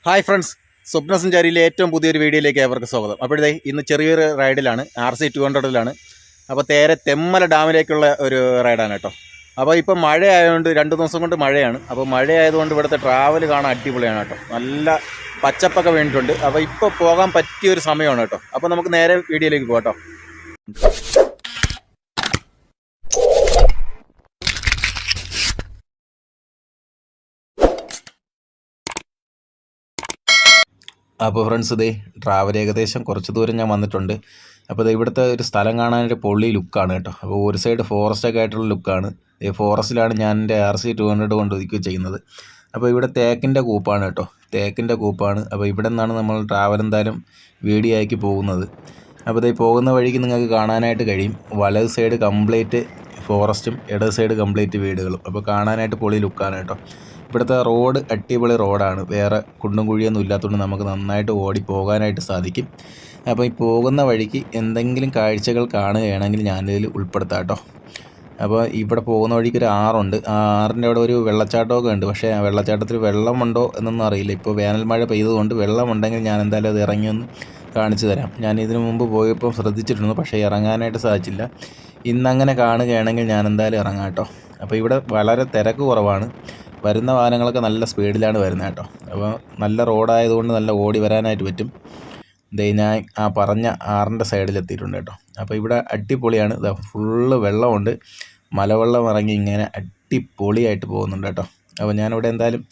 Hi friends, സ്വപ്നസഞ്ചാരിയിലെ ഏറ്റവും പുതിയൊരു വീഡിയോയിലേക്ക് ഏവർക്ക് സ്വാഗതം. അപ്പോഴേ ഇന്ന് ചെറിയൊരു റൈഡിലാണ്, RC 200-ലാണ്. അപ്പോൾ നേരെ തെമ്മല ഡാമിലേക്കുള്ള ഒരു റൈഡാണ് കേട്ടോ. അപ്പോൾ ഇപ്പം മഴ ആയതുകൊണ്ട് 2 ദിവസം കൊണ്ട് മഴയാണ്. അപ്പോൾ മഴയായതുകൊണ്ട് ഇവിടുത്തെ ട്രാവൽ കാണാൻ അടിപൊളിയാണ് കേട്ടോ. നല്ല പച്ചപ്പൊക്കെ വേണ്ടിയിട്ടുണ്ട്. അപ്പോൾ ഇപ്പോൾ പോകാൻ പറ്റിയൊരു സമയമാണ് കേട്ടോ. അപ്പോൾ നമുക്ക് നേരെ വീഡിയോയിലേക്ക് പോകാം കേട്ടോ. അപ്പോൾ ഫ്രണ്ട്സ്, ഇതേ ട്രാവൽ ഏകദേശം കുറച്ച് ദൂരം ഞാൻ വന്നിട്ടുണ്ട്. അപ്പോൾ ഇത് ഇവിടുത്തെ ഒരു സ്ഥലം കാണാനൊരു പൊള്ളി ലുക്കാണ് കേട്ടോ. അപ്പോൾ ഒരു സൈഡ് ഫോറസ്റ്റൊക്കെ ആയിട്ടുള്ള ലുക്കാണ്. ഈ ഫോറസ്റ്റിലാണ് ഞാൻ എൻ്റെ RC 200 കൊണ്ട് ഒതുക്കി ചെയ്യുന്നത്. അപ്പോൾ ഇവിടെ തേക്കിൻ്റെ കൂപ്പാണ് കേട്ടോ, തേക്കിൻ്റെ കൂപ്പാണ്. അപ്പോൾ ഇവിടെ നിന്നാണ് നമ്മൾ ട്രാവൽ എന്തായാലും വീഡിയോ ആക്കി പോകുന്നത്. അപ്പോൾ ഇത് പോകുന്ന വഴിക്ക് നിങ്ങൾക്ക് കാണാനായിട്ട് കഴിയും, വലത് സൈഡ് കംപ്ലീറ്റ് ഫോറസ്റ്റും ഇടത് സൈഡ് കംപ്ലീറ്റ് വീടുകളും. അപ്പോൾ കാണാനായിട്ട് പൊളി ലുക്കാണ് കേട്ടോ. ഇവിടുത്തെ റോഡ് അടിപൊളി റോഡാണ്, വേറെ കുണ്ടും കുഴിയൊന്നും ഇല്ലാത്തതുകൊണ്ട് നമുക്ക് നന്നായിട്ട് ഓടി പോകാനായിട്ട് സാധിക്കും. അപ്പോൾ ഈ പോകുന്ന വഴിക്ക് എന്തെങ്കിലും കാഴ്ചകൾ കാണുകയാണെങ്കിൽ ഞാനിതിൽ ഉൾപ്പെടുത്താം കേട്ടോ. അപ്പോൾ ഇവിടെ പോകുന്ന വഴിക്ക് ഒരു ആറുണ്ട്, ആ ആറിൻ്റെ അവിടെ ഒരു വെള്ളച്ചാട്ടമൊക്കെ ഉണ്ട്. പക്ഷേ ആ വെള്ളച്ചാട്ടത്തിൽ വെള്ളമുണ്ടോ എന്നൊന്നും അറിയില്ല. ഇപ്പോൾ വേനൽ മഴ പെയ്തതുകൊണ്ട് വെള്ളമുണ്ടെങ്കിൽ ഞാൻ എന്തായാലും അത് ഇറങ്ങി ഒന്ന് കാണിച്ചു തരാം. ഞാൻ ഇതിനു മുമ്പ് പോയപ്പോൾ ശ്രദ്ധിച്ചിട്ടുണ്ട്, പക്ഷേ ഇറങ്ങാനായിട്ട് സാധിച്ചില്ല. ഇന്നങ്ങനെ കാണുകയാണെങ്കിൽ ഞാൻ എന്തായാലും ഇറങ്ങാം കേട്ടോ. അപ്പോൾ ഇവിടെ വളരെ തിരക്ക് കുറവാണ്, വരുന്ന വാഹനങ്ങളൊക്കെ നല്ല സ്പീഡിലാണ് വരുന്നത് കേട്ടോ. അപ്പോൾ നല്ല റോഡായതുകൊണ്ട് നല്ല ഓടി വരാനായിട്ട് പറ്റും. ഞാൻ ആ പറഞ്ഞ ആറിൻ്റെ സൈഡിലെത്തിയിട്ടുണ്ട് കേട്ടോ. അപ്പോൾ ഇവിടെ അടിപൊളിയാണ്, ഫുള്ള് വെള്ളമുണ്ട്, മലവെള്ളം ഇറങ്ങി ഇങ്ങനെ അടിപൊളിയായിട്ട് പോകുന്നുണ്ട് കേട്ടോ. അപ്പോൾ ഞാനിവിടെ എന്തായാലും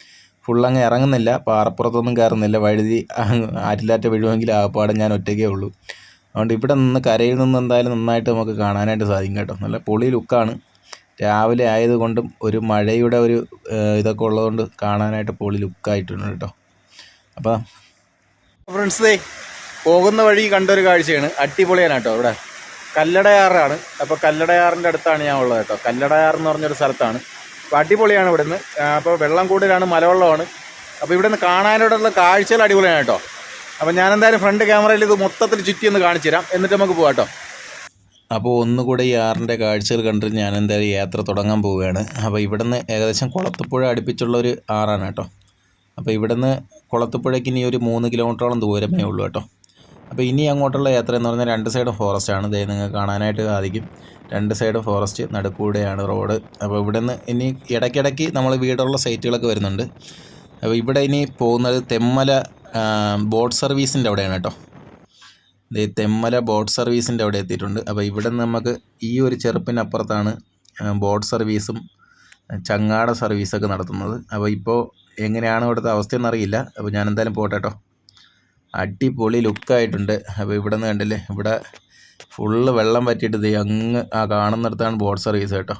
ഫുള്ളങ്ങ് ഇറങ്ങുന്നില്ല, പാറപ്പുറത്തൊന്നും കയറുന്നില്ല. വഴുതി ആറ്റിലാറ്റ വീഴുമെങ്കിൽ ആപ്പാടെ ഞാൻ ഒറ്റയ്ക്കേ ഉള്ളൂ. അതുകൊണ്ട് ഇവിടെ നിന്ന് കരയിൽ നിന്ന് എന്തായാലും നന്നായിട്ട് നമുക്ക് കാണാനായിട്ട് സാധിക്കും കേട്ടോ. നല്ല പൊളി ലുക്കാണ്. രാവിലെ ആയതുകൊണ്ടും ഒരു മഴയുടെ ഒരു ഇതൊക്കെ ഉള്ളതുകൊണ്ട് കാണാനായിട്ട് പൊളി ലുക്കായിട്ടുണ്ട് കേട്ടോ. അപ്പോൾ ഫ്രണ്ട്സ്, പോകുന്ന വഴി കണ്ടൊരു കാഴ്ചയാണ്, അടിപൊളിയാണ് കേട്ടോ. ഇവിടെ കല്ലടയാറാണ്. അപ്പോൾ കല്ലടയാറിൻ്റെ അടുത്താണ് ഞാൻ ഉള്ളത് കേട്ടോ. കല്ലടയാർ എന്ന് പറഞ്ഞൊരു സ്ഥലത്താണ്. അപ്പോൾ അടിപൊളിയാണ് ഇവിടുന്ന്. അപ്പോൾ വെള്ളം കൂടുതലാണ്, മലവെള്ളമാണ്. അപ്പോൾ ഇവിടുന്ന് കാണാനായിട്ടുള്ള കാഴ്ചകൾ അടിപൊളിയാണ് കേട്ടോ. അപ്പോൾ ഞാനെന്തായാലും ഫ്രണ്ട് ക്യാമറയിൽ ഇത് മൊത്തത്തിൽ ചുറ്റി ഒന്ന് കാണിച്ചു തരാം, എന്നിട്ട് നമുക്ക് പോകാം കേട്ടോ. അപ്പോൾ ഒന്നുകൂടെ ഈ ആറിൻ്റെ കാഴ്ചകൾ കണ്ടിട്ട് ഞാൻ എന്തായാലും യാത്ര തുടങ്ങാൻ പോവുകയാണ്. അപ്പോൾ ഇവിടുന്ന് ഏകദേശം കുളത്തുപുഴ അടുപ്പിച്ചുള്ള ഒരു ആറാണ് കേട്ടോ. അപ്പോൾ ഇവിടുന്ന് കുളത്തുപുഴയ്ക്ക് ഇനി ഒരു 3 കിലോമീറ്ററോളം ദൂരമേ ഉള്ളൂ കേട്ടോ. അപ്പോൾ ഇനി അങ്ങോട്ടുള്ള യാത്ര എന്ന് പറഞ്ഞാൽ 2 സൈഡും ഫോറസ്റ്റാണ്. ഇതേ നിങ്ങൾക്ക് കാണാനായിട്ട് സാധിക്കും, 2 സൈഡും ഫോറസ്റ്റ്, നടുക്കൂടെയാണ് റോഡ്. അപ്പോൾ ഇവിടുന്ന് ഇനി ഇടയ്ക്കിടയ്ക്ക് നമ്മൾ വീടുള്ള സൈറ്റുകളൊക്കെ വരുന്നുണ്ട്. അപ്പോൾ ഇവിടെ ഇനി പോകുന്നത് തെമ്മല ബോട്ട് സർവീസിൻ്റെ അവിടെയാണ് കേട്ടോ. തെമ്മല ബോട്ട് സർവീസിൻ്റെ അവിടെ എത്തിയിട്ടുണ്ട്. അപ്പോൾ ഇവിടെ നിന്ന് നമുക്ക് ഈ ഒരു ചെറുപ്പിനപ്പുറത്താണ് ബോട്ട് സർവീസും ചങ്ങാട സർവീസൊക്കെ നടത്തുന്നത്. അപ്പോൾ ഇപ്പോൾ എങ്ങനെയാണ് ഇവിടുത്തെ അവസ്ഥയെന്നറിയില്ല. അപ്പോൾ ഞാൻ എന്തായാലും പോട്ടെ കേട്ടോ. അടിപൊളി ലുക്കായിട്ടുണ്ട്. അപ്പോൾ ഇവിടെ നിന്ന് കണ്ടില്ലേ, ഇവിടെ ഫുള്ള് വെള്ളം പറ്റിയിട്ട് അങ്ങ് ആ കാണുന്നിടത്താണ് ബോട്ട് സർവീസ് കേട്ടോ.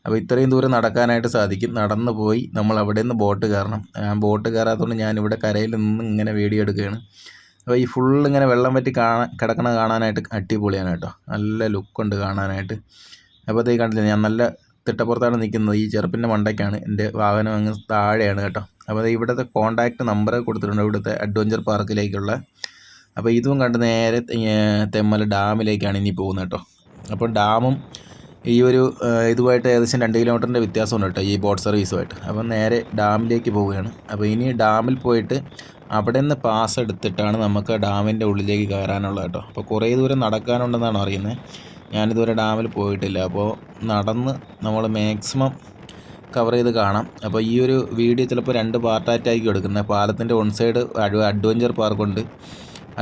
അപ്പോൾ ഇത്രയും ദൂരം നടക്കാനായിട്ട് സാധിക്കും. നടന്നു പോയി നമ്മൾ അവിടെ നിന്ന് ബോട്ട് കയറണം. ബോട്ട് കയറാത്തതുകൊണ്ട് ഞാനിവിടെ കരയിൽ നിന്ന് ഇങ്ങനെ വീഡിയോ എടുക്കുകയാണ്. അപ്പോൾ ഈ ഫുള്ള് ഇങ്ങനെ വെള്ളം പറ്റി കിടക്കണ കാണാനായിട്ട് അടിപൊളിയാണ് കേട്ടോ. നല്ല ലുക്കുണ്ട് കാണാനായിട്ട്. അപ്പോൾ ഇത് കണ്ടില്ല, ഞാൻ നല്ല തിട്ടപ്പുറത്താണ് നിൽക്കുന്നത്. ഈ ചെറുപ്പിൻ്റെ മണ്ടയ്ക്കാണ്, എൻ്റെ വാഹനം അങ്ങ് താഴെയാണ് കേട്ടോ. അപ്പോൾ ഇവിടുത്തെ കോൺടാക്റ്റ് നമ്പർ കൊടുത്തിട്ടുണ്ട്, ഇവിടുത്തെ അഡ്വഞ്ചർ പാർക്കിലേക്കുള്ള. അപ്പോൾ ഇതും കണ്ട് നേരെ തെമ്മല ഡാമിലേക്കാണ് ഇനി പോകുന്നത് കേട്ടോ. അപ്പോൾ ഡാമും ഈ ഒരു ഇതുമായിട്ട് ഏകദേശം 2 കിലോമീറ്ററിൻ്റെ വ്യത്യാസമുണ്ട് കേട്ടോ, ഈ ബോട്ട് സർവീസുമായിട്ട്. അപ്പം നേരെ ഡാമിലേക്ക് പോവുകയാണ്. അപ്പോൾ ഇനി ഡാമിൽ പോയിട്ട് അവിടെ നിന്ന് പാസ് എടുത്തിട്ടാണ് നമുക്ക് ഡാമിൻ്റെ ഉള്ളിലേക്ക് കയറാനുള്ളത് കേട്ടോ. അപ്പോൾ കുറേ ദൂരം നടക്കാനുണ്ടെന്നാണ് അറിയുന്നത്. ഞാനിതുവരെ ഡാമിൽ പോയിട്ടില്ല. അപ്പോൾ നടന്ന് നമ്മൾ മാക്സിമം കവർ ചെയ്ത് കാണാം. അപ്പോൾ ഈ ഒരു വീഡിയോ ചിലപ്പോൾ 2 പാർട്ടായിട്ടായിരിക്കും എടുക്കുന്നത്. പാലത്തിൻ്റെ വൺ സൈഡ് അഡ്വഞ്ചർ പാർക്കുണ്ട്,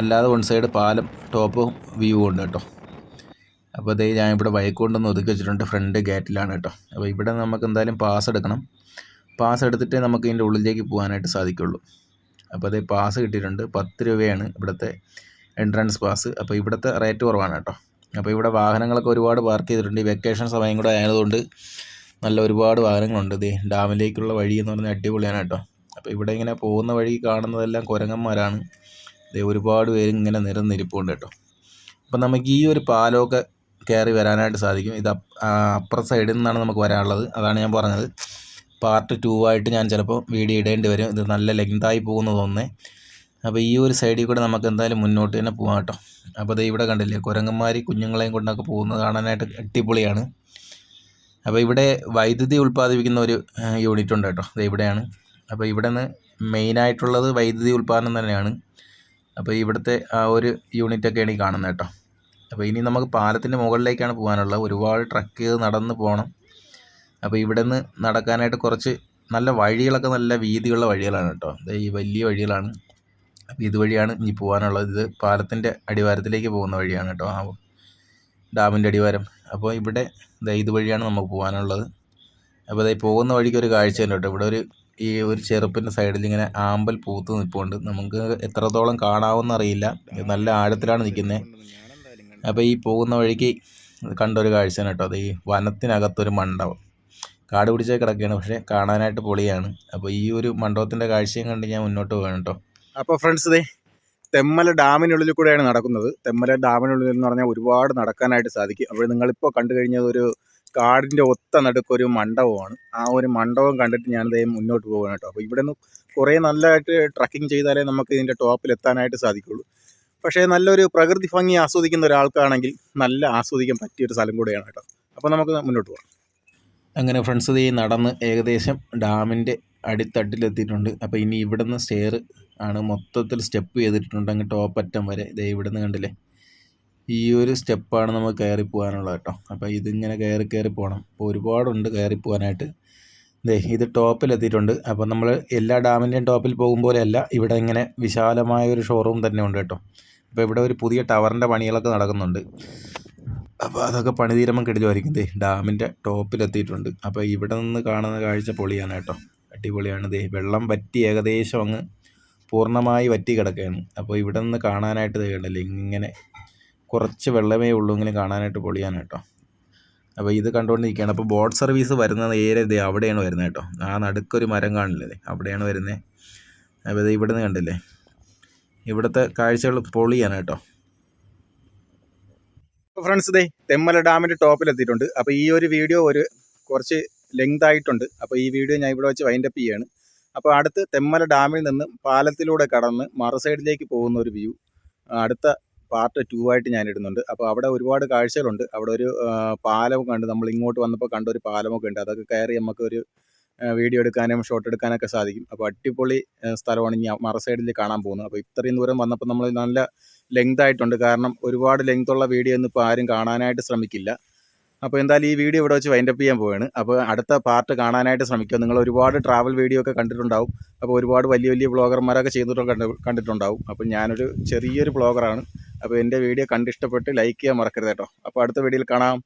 അല്ലാതെ വൺ സൈഡ് പാലം ടോപ്പ് വ്യൂ ഉണ്ട് കേട്ടോ. അപ്പോൾ ഞാൻ ഇവിടെ ബൈക്ക് കൊണ്ടൊന്ന് ഒതുക്കി വെച്ചിട്ടുണ്ട്, ഫ്രണ്ട് ഗേറ്റിലാണ് കേട്ടോ. അപ്പോൾ ഇവിടെ നമുക്ക് എന്തായാലും പാസ് എടുക്കണം. പാസ് എടുത്തിട്ടേ നമുക്ക് ഇതിൻ്റെ ഉള്ളിലേക്ക് പോകാനായിട്ട് സാധിക്കുള്ളൂ. അപ്പോൾ പാസ് കിട്ടിയിട്ടുണ്ട്. 10 രൂപയാണ് ഇവിടുത്തെ എൻട്രൻസ് പാസ്. അപ്പോൾ ഇവിടുത്തെ റേറ്റ് കുറവാണ് കേട്ടോ. അപ്പോൾ ഇവിടെ വാഹനങ്ങളൊക്കെ ഒരുപാട് പാർക്ക് ചെയ്തിട്ടുണ്ട്. ഈ വെക്കേഷൻ സമയം കൂടെ ആയതുകൊണ്ട് നല്ല ഒരുപാട് വാഹനങ്ങളുണ്ട്. ഡാമിലേക്കുള്ള വഴി എന്ന് പറഞ്ഞാൽ അടിപൊളിയാണ് കേട്ടോ. അപ്പോൾ ഇവിടെ ഇങ്ങനെ പോകുന്ന വഴി കാണുന്നതെല്ലാം കുരങ്ങന്മാരാണ്. ഒരുപാട് പേര് ഇങ്ങനെ നിരന്നിരിപ്പുണ്ട് കേട്ടോ. അപ്പോൾ നമുക്ക് ഈ ഒരു പാലമൊക്കെ കയറി വരാനായിട്ട് സാധിക്കും. ഇത് അപ്പുറ സൈഡിൽ നിന്നാണ് നമുക്ക് വരാനുള്ളത്. അതാണ് ഞാൻ പറഞ്ഞത്, പാർട്ട് 2 ആയിട്ട് ഞാൻ ചിലപ്പോൾ വീഡിയോ ഇടേണ്ടി വരും. ഇത് നല്ല ലെങ്തായി പോകുന്നത് ഒന്നേ. അപ്പോൾ ഈ ഒരു സൈഡിൽ കൂടെ നമുക്ക് എന്തായാലും മുന്നോട്ട് തന്നെ പോകാം കേട്ടോ. അപ്പോൾ ഇവിടെ കണ്ടില്ലേ, കുരങ്ങന്മാർ കുഞ്ഞുങ്ങളെയും കൊണ്ടൊക്കെ പോകുന്നത് കാണാനായിട്ട് അടിപൊളിയാണ്. അപ്പോൾ ഇവിടെ വൈദ്യുതി ഉൽപ്പാദിപ്പിക്കുന്ന ഒരു യൂണിറ്റ് ഉണ്ട് കേട്ടോ. ഇവിടെയാണ്. അപ്പോൾ ഇവിടെ നിന്ന് മെയിനായിട്ടുള്ളത് വൈദ്യുതി ഉൽപ്പാദനം തന്നെയാണ്. അപ്പോൾ ഇവിടുത്തെ ആ ഒരു യൂണിറ്റൊക്കെയാണ് ഈ കാണുന്നത് കേട്ടോ. അപ്പോൾ ഇനി നമുക്ക് പാലത്തിൻ്റെ മുകളിലേക്കാണ് പോകാനുള്ളത്. ഒരുപാട് ട്രക്ക് ചെയ്ത് നടന്ന് പോകണം. അപ്പോൾ ഇവിടെ നിന്ന് നടക്കാനായിട്ട് കുറച്ച് നല്ല വഴികളൊക്കെ നല്ല വീതിയുള്ള വഴികളാണ് കേട്ടോ. ഈ വലിയ വഴികളാണ്. അപ്പോൾ ഇതുവഴിയാണ് ഇനി പോകാനുള്ളത്. ഇത് പാലത്തിൻ്റെ അടിവാരത്തിലേക്ക് പോകുന്ന വഴിയാണ് കേട്ടോ, ആ ഡാമിൻ്റെ അടിവാരം. അപ്പോൾ ഇവിടെ ഇതുവഴിയാണ് നമുക്ക് പോകാനുള്ളത്. അപ്പോൾ പോകുന്ന വഴിക്ക് ഒരു കാഴ്ച ഉണ്ട് കേട്ടോ. ഇവിടെ ഈ ഒരു ചെറുപ്പിൻ്റെ സൈഡിൽ ഇങ്ങനെ ആമ്പൽ പൂത്ത് നിൽപ്പുണ്ട്. നമുക്ക് എത്രത്തോളം കാണാമെന്ന് അറിയില്ല, നല്ല ആഴത്തിലാണ് നിൽക്കുന്നത്. അപ്പോൾ ഈ പോകുന്ന വഴിക്ക് കണ്ടൊരു കാഴ്ചയാണ് കേട്ടോ. അത് ഈ വനത്തിനകത്തൊരു മണ്ഡപം, കാട് പിടിച്ച കിടക്കുകയാണ്, പക്ഷേ കാണാനായിട്ട് പൊളിയാണ്. അപ്പോൾ ഈ ഒരു മണ്ഡപത്തിൻ്റെ കാഴ്ചയും കണ്ട് ഞാൻ മുന്നോട്ട് പോകണം കേട്ടോ. അപ്പോൾ ഫ്രണ്ട്സ്, തെമ്മല ഡാമിനുള്ളിൽ കൂടെയാണ് നടക്കുന്നത്. തെമ്മല ഡാമിനുള്ളിൽ എന്ന് പറഞ്ഞാൽ ഒരുപാട് നടക്കാനായിട്ട് സാധിക്കും. അപ്പോൾ നിങ്ങളിപ്പോൾ കണ്ടു കഴിഞ്ഞത് ഒരു കാടിൻ്റെ ഒത്ത നടുക്കൊരു മണ്ഡപമാണ്. ആ ഒരു മണ്ഡപം കണ്ടിട്ട് ഞാനിതേ മുന്നോട്ട് പോകണം കേട്ടോ. അപ്പോൾ ഇവിടെ നിന്ന് കുറേ നല്ലതായിട്ട് ട്രക്കിംഗ് ചെയ്താലേ നമുക്ക് ഇതിൻ്റെ ടോപ്പിൽ എത്താനായിട്ട് സാധിക്കുള്ളൂ. പക്ഷേ നല്ലൊരു പ്രകൃതി ഭംഗി ആസ്വദിക്കുന്ന ഒരാൾക്കാണെങ്കിൽ നല്ല ആസ്വദിക്കാൻ പറ്റിയൊരു സ്ഥലം കൂടെയാണ് കേട്ടോ. അപ്പോൾ നമുക്ക് മുന്നോട്ട് പോകാം. അങ്ങനെ ഫ്രണ്ട്സ്, നടന്ന് ഏകദേശം ഡാമിൻ്റെ അടിത്തട്ടിലെത്തിയിട്ടുണ്ട്. അപ്പോൾ ഇനി ഇവിടെ നിന്ന് സ്റ്റെയർ ആണ്, മൊത്തത്തിൽ സ്റ്റെപ്പ് ചെയ്തിട്ടുണ്ട് അങ്ങ് ടോപ്പ് അറ്റം വരെ. ഇവിടെ നിന്ന് കണ്ടില്ലേ, ഈ ഒരു സ്റ്റെപ്പാണ് നമുക്ക് കയറി പോകാനുള്ളത് കേട്ടോ. അപ്പോൾ ഇതിങ്ങനെ കയറി പോകണം. അപ്പോൾ ഒരുപാടുണ്ട് കയറി പോകാനായിട്ട്. ഇത് ടോപ്പിലെത്തിയിട്ടുണ്ട്. അപ്പോൾ നമ്മൾ എല്ലാ ഡാമിൻ്റെയും ടോപ്പിൽ പോകും പോലെയല്ല, ഇവിടെ ഇങ്ങനെ വിശാലമായ ഒരു ഷോറൂം തന്നെ ഉണ്ട് കേട്ടോ. അപ്പോൾ ഇവിടെ ഒരു പുതിയ ടവറിൻ്റെ പണികളൊക്കെ നടക്കുന്നുണ്ട്. അപ്പോൾ അതൊക്കെ പണി തീരുമ്പം കിടിലുമായിരിക്കും. ഡാമിൻ്റെ ടോപ്പിലെത്തിയിട്ടുണ്ട്. അപ്പോൾ ഇവിടെ നിന്ന് കാണുന്ന കാഴ്ച പൊളിയാണ് കേട്ടോ, അടിപൊളിയാണ്. വെള്ളം വറ്റി ഏകദേശം അങ്ങ് പൂർണ്ണമായി വറ്റി കിടക്കുകയാണ്. അപ്പോൾ ഇവിടെ നിന്ന് കാണാനായിട്ട് കണ്ടല്ലേ, ഇങ്ങനെ കുറച്ച് വെള്ളമേ ഉള്ളൂ, ഇങ്ങനെ കാണാനായിട്ട് പൊളിയാണ് കേട്ടോ. അപ്പോൾ ഇത് കണ്ടുകൊണ്ടിരിക്കുകയാണ്. അപ്പോൾ ബോട്ട് സർവീസ് വരുന്നത് ഏരിയ അവിടെയാണ് വരുന്നത് കേട്ടോ. ആ നടുക്കൊരു മരം കാണില്ലേ, അവിടെയാണ് വരുന്നത്. അപ്പോൾ ഇത് ഇവിടെ നിന്ന് കണ്ടില്ലേ, ഇവിടുത്തെ കാഴ്ചകൾ പൊളിയാണ് കേട്ടോ. ഫ്രണ്ട്സ്, തെമ്മല ഡാമിൻ്റെ ടോപ്പിലെത്തിയിട്ടുണ്ട്. അപ്പോൾ ഈ ഒരു വീഡിയോ കുറച്ച് ലെങ്ത് ആയിട്ടുണ്ട്. അപ്പോൾ ഈ വീഡിയോ ഞാൻ ഇവിടെ വെച്ച് വൈൻഡപ്പ് ചെയ്യാണ്. അപ്പോൾ അടുത്ത് തെമ്മല ഡാമിൽ നിന്ന് പാലത്തിലൂടെ കടന്ന് മറു സൈഡിലേക്ക് പോകുന്ന ഒരു വ്യൂ അടുത്ത പാർട്ട് 2 ആയിട്ട് ഞാൻ ഇടുന്നുണ്ട്. അപ്പോൾ അവിടെ ഒരുപാട് കാഴ്ചകളുണ്ട്. അവിടെ ഒരു പാലമൊക്കെ ഉണ്ട്. നമ്മൾ ഇങ്ങോട്ട് വന്നപ്പോൾ കണ്ട ഒരു പാലമൊക്കെ ഉണ്ട്. അതൊക്കെ കയറി നമുക്കൊരു വീഡിയോ എടുക്കാനും ഷോട്ട് എടുക്കാനൊക്കെ സാധിക്കും. അപ്പോൾ അടിപൊളി സ്ഥലമാണ് ഇനി മറു സൈഡിൽ കാണാൻ പോകുന്നത്. അപ്പോൾ ഇത്രയും ദൂരം വന്നപ്പോൾ നമ്മൾ നല്ല ലെങ്ത് ആയിട്ടുണ്ട്. കാരണം ഒരുപാട് ലെങ്ത്തുള്ള വീഡിയോ ഒന്നും ഇപ്പോൾ ആരും കാണാനായിട്ട് ശ്രമിക്കില്ല. അപ്പോൾ എന്തായാലും ഈ വീഡിയോ ഇവിടെ വെച്ച് വൈൻഡപ്പ് ചെയ്യാൻ പോവുകയാണ്. അപ്പോൾ അടുത്ത പാർട്ട് കാണാനായിട്ട് ശ്രമിക്കുക. നിങ്ങൾ ഒരുപാട് ട്രാവൽ വീഡിയോ ഒക്കെ കണ്ടിട്ടുണ്ടാവും. അപ്പോൾ ഒരുപാട് വലിയ വലിയ വ്ളോഗർമാരൊക്കെ ചെയ്തിട്ടൊക്കെ കണ്ടിട്ടുണ്ടാവും. അപ്പോൾ ഞാനൊരു ചെറിയൊരു വ്ളോഗറാണ്. അപ്പോൾ എൻ്റെ വീഡിയോ കണ്ടിഷ്ടപ്പെട്ട് ലൈക്ക് ചെയ്യാൻ മറക്കരുത് കേട്ടോ. അപ്പോൾ അടുത്ത വീഡിയോയിൽ കാണാം.